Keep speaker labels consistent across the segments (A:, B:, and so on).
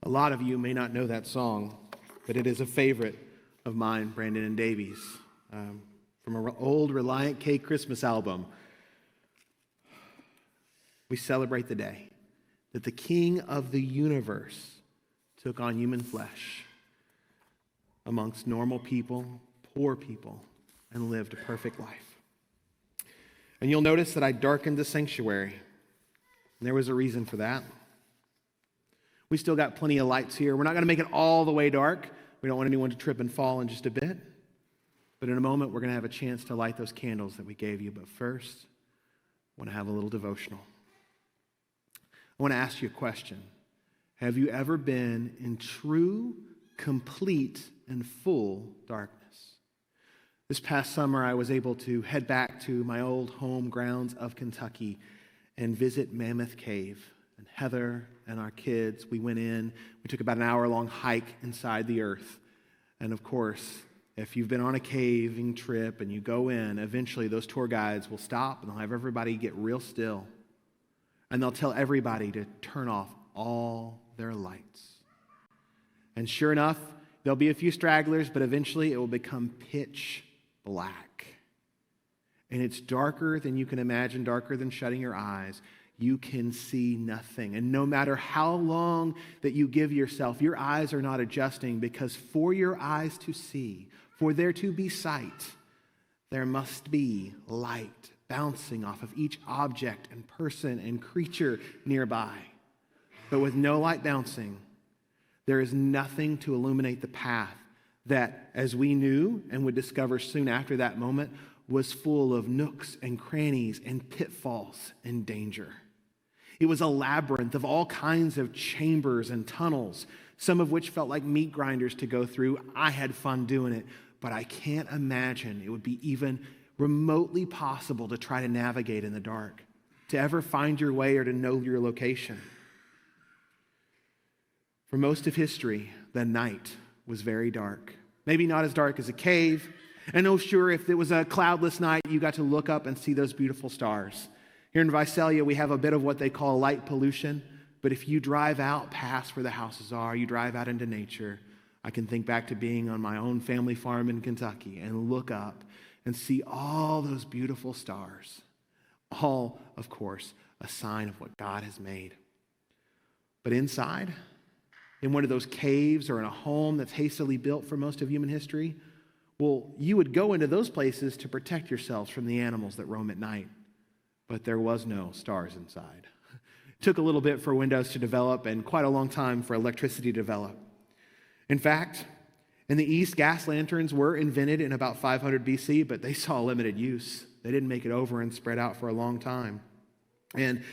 A: A lot of you may not know that song, but it is a favorite of mine, Brandon and Davies, from an old Reliant K Christmas album. We celebrate the day that the King of the universe took on human flesh amongst normal people, poor people, and lived a perfect life. And you'll notice that I darkened the sanctuary. And there was a reason for that. We still got plenty of lights here. We're not going to make it all the way dark. We don't want anyone to trip and fall in just a bit. But in a moment, we're going to have a chance to light those candles that we gave you. But first, I want to have a little devotional. I want to ask you a question. Have you ever been in true, complete, and full darkness? This past summer, I was able to head back to my old home grounds of Kentucky and visit Mammoth Cave. And Heather and our kids, we went in. We took about an hour-long hike inside the earth. And of course, if you've been on a caving trip and you go in, eventually those tour guides will stop and they'll have everybody get real still. And they'll tell everybody to turn off all their lights. And sure enough, there'll be a few stragglers, but eventually it will become pitch black. And it's darker than you can imagine, darker than shutting your eyes. You can see nothing. And no matter how long that you give yourself, your eyes are not adjusting, because for your eyes to see, for there to be sight, there must be light bouncing off of each object and person and creature nearby. But with no light bouncing, there is nothing to illuminate the path that, as we knew and would discover soon after that moment, was full of nooks and crannies and pitfalls and danger. It was a labyrinth of all kinds of chambers and tunnels, some of which felt like meat grinders to go through. I had fun doing it, but I can't imagine it would be even remotely possible to try to navigate in the dark, to ever find your way or to know your location. For most of history, the night was very dark. Maybe not as dark as a cave. And oh, sure, if it was a cloudless night, you got to look up and see those beautiful stars. Here in Visalia, we have a bit of what they call light pollution. But if you drive out past where the houses are, you drive out into nature, I can think back to being on my own family farm in Kentucky and look up and see all those beautiful stars. All, of course, a sign of what God has made. But inside, in one of those caves or in a home that's hastily built for most of human history, well, you would go into those places to protect yourselves from the animals that roam at night. But there was no stars inside. It took a little bit for windows to develop and quite a long time for electricity to develop. In fact, in the East, gas lanterns were invented in about 500 BC, but they saw limited use. They didn't make it over and spread out for a long time. And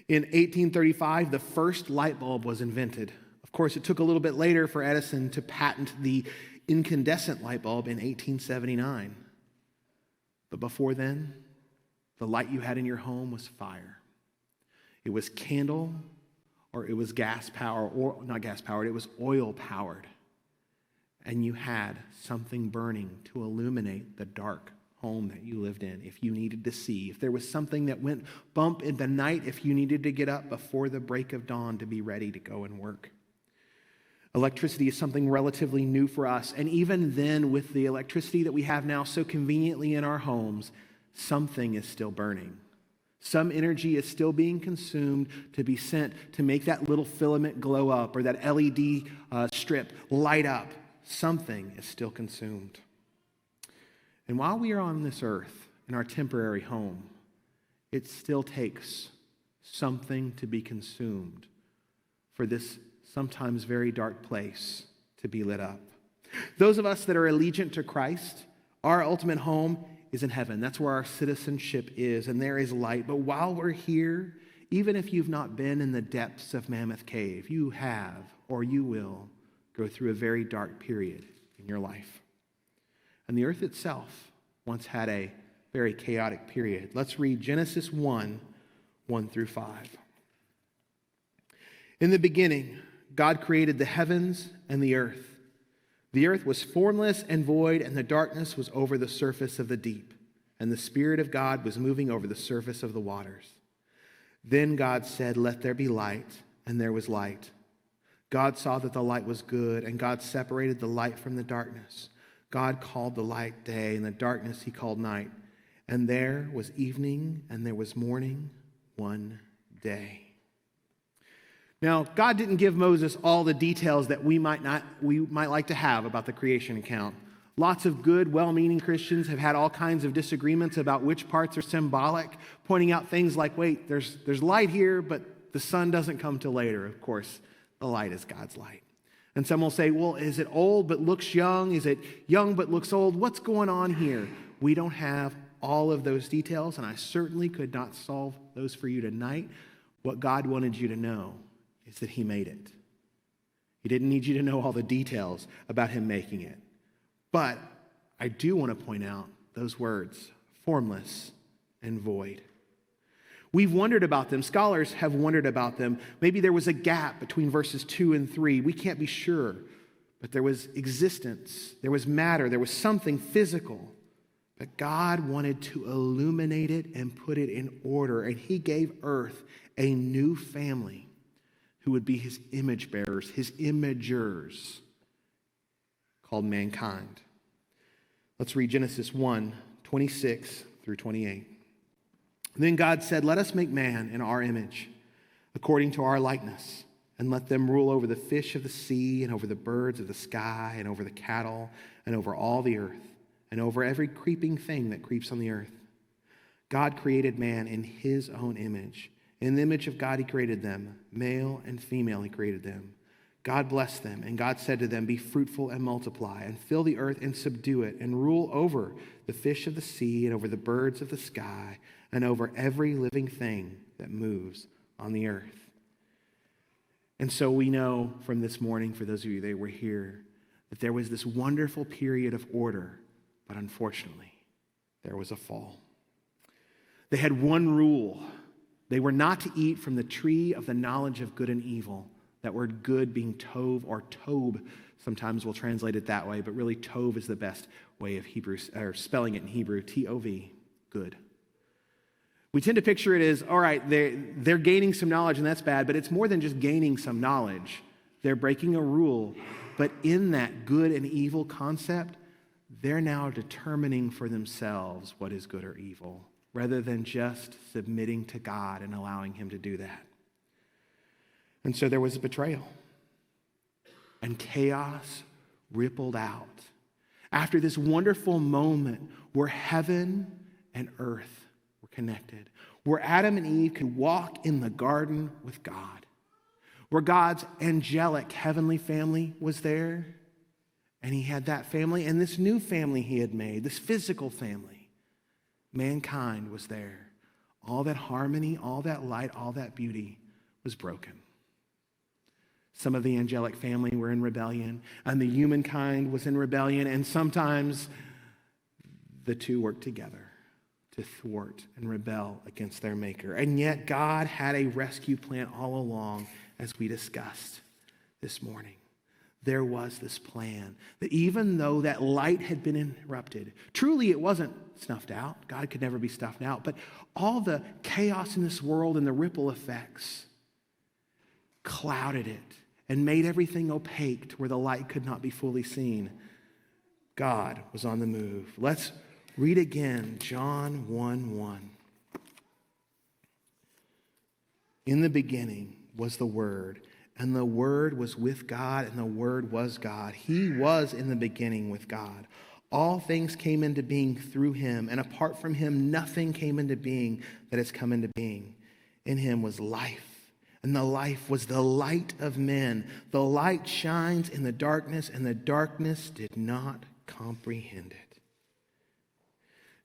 A: in 1835, the first light bulb was invented. Of course, it took a little bit later for Edison to patent the incandescent light bulb in 1879. But before then, the light you had in your home was fire. It was candle, or it was gas power, or not gas powered, it was oil powered. And you had something burning to illuminate the dark home that you lived in if you needed to see. If there was something that went bump in the night, if you needed to get up before the break of dawn to be ready to go and work. Electricity is something relatively new for us. And even then, with the electricity that we have now so conveniently in our homes, something is still burning. Some energy is still being consumed to be sent to make that little filament glow up or that LED strip light up. Something is still consumed. And while we are on this earth, in our temporary home, it still takes something to be consumed for this sometimes very dark place to be lit up. Those of us that are allegiant to Christ, our ultimate home is in heaven. That's where our citizenship is, and there is light. But while we're here, even if you've not been in the depths of Mammoth Cave, you have, or you will, go through a very dark period in your life. And the earth itself once had a very chaotic period. Let's read Genesis 1, 1 through 5. In the beginning, God created the heavens and the earth. The earth was formless and void, and the darkness was over the surface of the deep, and the Spirit of God was moving over the surface of the waters. Then God said, "Let there be light," and there was light. God saw that the light was good, and God separated the light from the darkness. God called the light day, and the darkness he called night. And there was evening, and there was morning, one day. Now, God didn't give Moses all the details that we might like to have about the creation account. Lots of good, well-meaning Christians have had all kinds of disagreements about which parts are symbolic, pointing out things like, wait, there's light here, but the sun doesn't come till later. Of course, the light is God's light. And some will say, well, is it old but looks young? Is it young but looks old? What's going on here? We don't have all of those details, and I certainly could not solve those for you tonight. What God wanted you to know is that he made it. He didn't need you to know all the details about him making it. But I do want to point out those words, formless and void. We've wondered about them. Scholars have wondered about them. Maybe there was a gap between verses 2 and 3. We can't be sure. But there was existence. There was matter. There was something physical. But God wanted to illuminate it and put it in order. And he gave earth a new family who would be his image bearers, his imagers, called mankind. Let's read Genesis 1:26 through 28. Then God said, let us make man in our image, according to our likeness, and let them rule over the fish of the sea, and over the birds of the sky, and over the cattle, and over all the earth, and over every creeping thing that creeps on the earth. God created man in his own image. In the image of God he created them. Male and female he created them. God blessed them, and God said to them, be fruitful and multiply, and fill the earth and subdue it, and rule over the fish of the sea, and over the birds of the sky, and over every living thing that moves on the earth. And so we know from this morning, for those of you that were here, that there was this wonderful period of order, but unfortunately, there was a fall. They had one rule. They were not to eat from the tree of the knowledge of good and evil. That word good being tov or tob. Sometimes we'll translate it that way, but really tov is the best way of Hebrew, or spelling it in Hebrew, T-O-V, good. We tend to picture it as, all right, they're gaining some knowledge and that's bad, but it's more than just gaining some knowledge. They're breaking a rule, but in that good and evil concept, they're now determining for themselves what is good or evil, rather than just submitting to God and allowing him to do that. And so there was a betrayal, and chaos rippled out. After this wonderful moment where heaven and earth were connected, where Adam and Eve could walk in the garden with God, where God's angelic heavenly family was there, and he had that family, and this new family he had made, this physical family, mankind was there. All that harmony, all that light, all that beauty was broken. Some of the angelic family were in rebellion, and the humankind was in rebellion, and sometimes the two worked together to thwart and rebel against their maker. And yet God had a rescue plan all along, as we discussed this morning. There was this plan that even though that light had been interrupted, truly it wasn't snuffed out. God could never be snuffed out, but all the chaos in this world and the ripple effects clouded it and made everything opaque to where the light could not be fully seen. God was on the move. Let's read again John 1:1. In the beginning was the Word, and the Word was with God, and the Word was God. He was in the beginning with God. All things came into being through him, and apart from him, nothing came into being that has come into being. In him was life, and the life was the light of men. The light shines in the darkness, and the darkness did not comprehend it.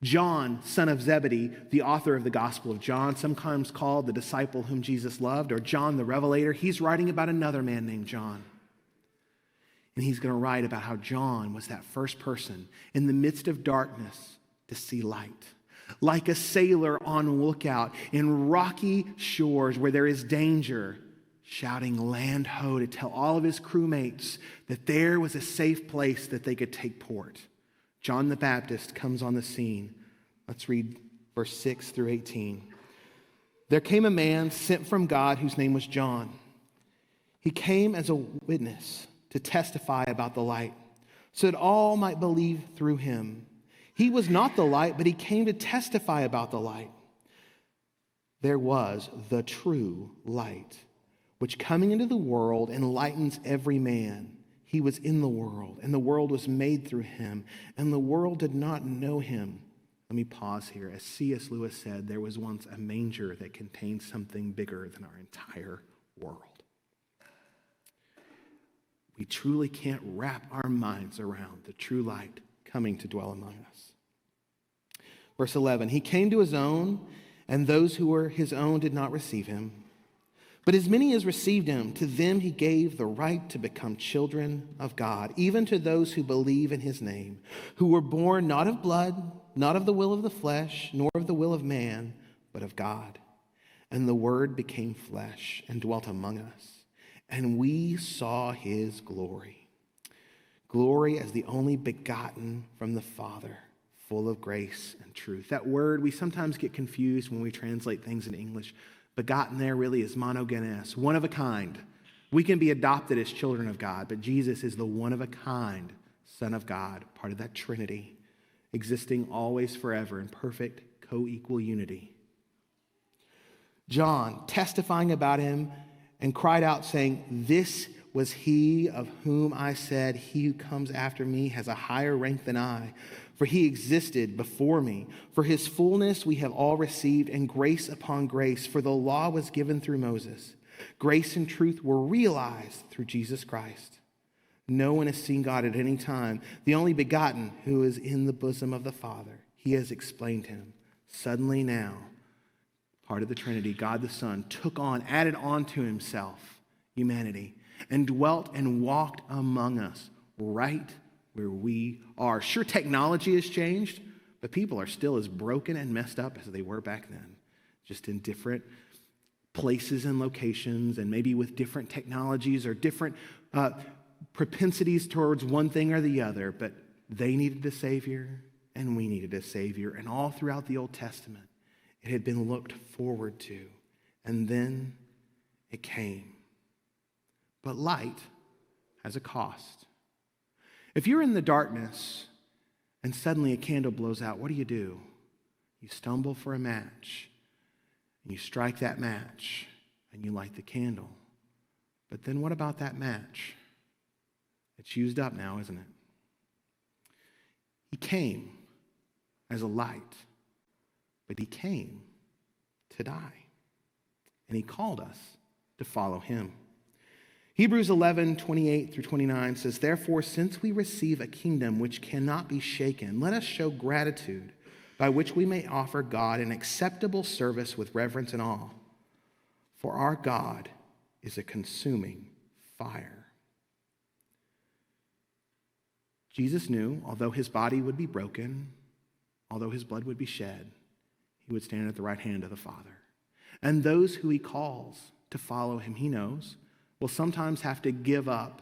A: John, son of Zebedee, the author of the Gospel of John, sometimes called the disciple whom Jesus loved, or John the Revelator, he's writing about another man named John. And he's going to write about how John was that first person in the midst of darkness to see light. Like a sailor on lookout in rocky shores where there is danger, shouting land ho to tell all of his crewmates that there was a safe place that they could take port. John the Baptist comes on the scene. Let's read verse 6 through 18. There came a man sent from God whose name was John. He came as a witness to testify about the light, so that all might believe through him. He was not the light, but he came to testify about the light. There was the true light, which coming into the world enlightens every man. He was in the world, and the world was made through him, and the world did not know him. Let me pause here. As C.S. Lewis said, there was once a manger that contained something bigger than our entire world. We truly can't wrap our minds around the true light coming to dwell among us. Verse 11, he came to his own, and those who were his own did not receive him. But as many as received him, to them he gave the right to become children of God, even to those who believe in his name, who were born not of blood, not of the will of the flesh, nor of the will of man, but of God. And the Word became flesh and dwelt among us, and we saw his glory. Glory as the only begotten from the Father, full of grace and truth. That word, we sometimes get confused when we translate things in English. Begotten there really is monogenes, one of a kind. We can be adopted as children of God, but Jesus is the one of a kind Son of God, part of that Trinity, existing always forever in perfect co-equal unity. John, testifying about him, and cried out saying, "This was he of whom I said, he who comes after me has a higher rank than I, for he existed before me. For his fullness we have all received, and grace upon grace, for the law was given through Moses. Grace and truth were realized through Jesus Christ. No one has seen God at any time. The only begotten who is in the bosom of the Father, he has explained him." Suddenly now, part of the Trinity, God the Son took on, added on to himself humanity, and dwelt and walked among us right where we are. Sure, technology has changed, but people are still as broken and messed up as they were back then, just in different places and locations, and maybe with different technologies or different propensities towards one thing or the other. But they needed a Savior, and we needed a Savior. And all throughout the Old Testament, it had been looked forward to. And then it came. But light has a cost. If you're in the darkness and suddenly a candle blows out, what do? You stumble for a match, and you strike that match, and you light the candle. But then what about that match? It's used up now, isn't it? He came as a light, but he came to die, and he called us to follow him. Hebrews 11:28-29 says, "Therefore, since we receive a kingdom which cannot be shaken, let us show gratitude by which we may offer God an acceptable service with reverence and awe. For our God is a consuming fire." Jesus knew, although his body would be broken, although his blood would be shed, he would stand at the right hand of the Father. And those who he calls to follow him, he knows, will sometimes have to give up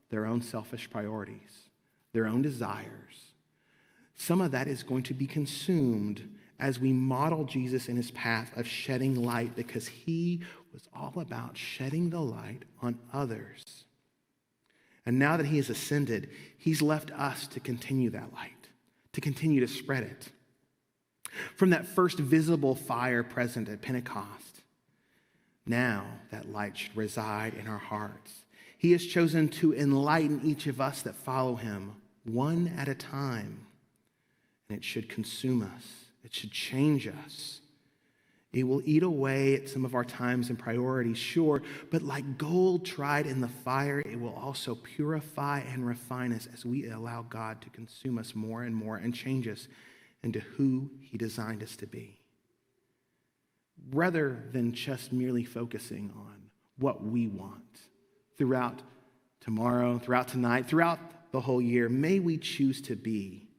A: their own selfish priorities, their own desires. Some of that is going to be consumed as we model Jesus in his path of shedding light, because he was all about shedding the light on others. And now that he has ascended, he's left us to continue that light, to continue to spread it. From that first visible fire present at Pentecost, now that light should reside in our hearts. He has chosen to enlighten each of us that follow him one at a time. And it should consume us. It should change us. It will eat away at some of our times and priorities, sure, but like gold tried in the fire, it will also purify and refine us as we allow God to consume us more and more and change us into who he designed us to be. Rather than just merely focusing on what we want throughout tomorrow, throughout tonight, throughout the whole year, may we choose to be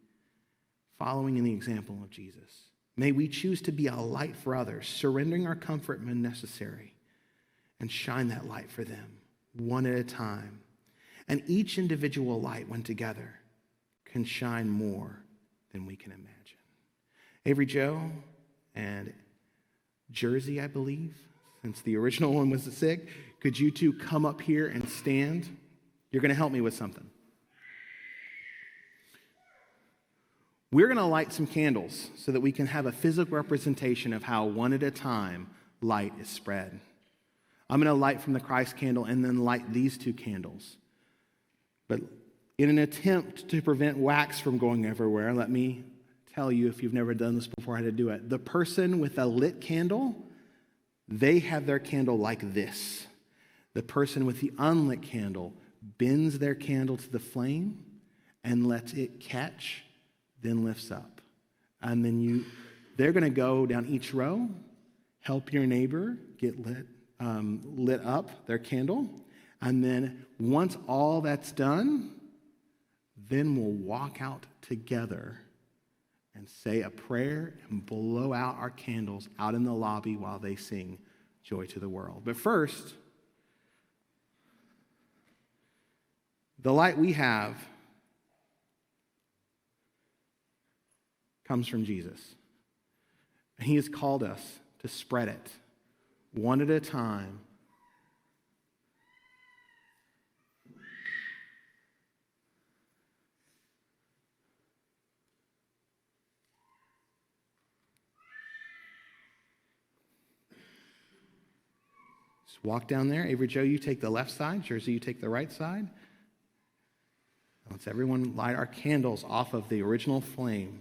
A: following in the example of Jesus. May we choose to be a light for others, surrendering our comfort when necessary, and shine that light for them one at a time. And each individual light, when together, can shine more than we can imagine. Avery Joe and Jersey, I believe, since the original one was sick, could you two come up here and stand? You're going to help me with something. We're going to light some candles so that we can have a physical representation of how one at a time light is spread. I'm going to light from the Christ candle and then light these two candles. But in an attempt to prevent wax from going everywhere, let me tell you, if you've never done this before, how to do it. The person with a lit candle, they have their candle like this. The person with the unlit candle bends their candle to the flame and lets it catch, then lifts up. And then they're going to go down each row, help your neighbor get lit up, their candle. And then once all that's done, then we'll walk out together and say a prayer and blow out our candles out in the lobby while they sing Joy to the World. But first, the light we have comes from Jesus. And he has called us to spread it one at a time. Just walk down there. Avery Joe, you take the left side. Jersey, you take the right side. Let's everyone light our candles off of the original flame.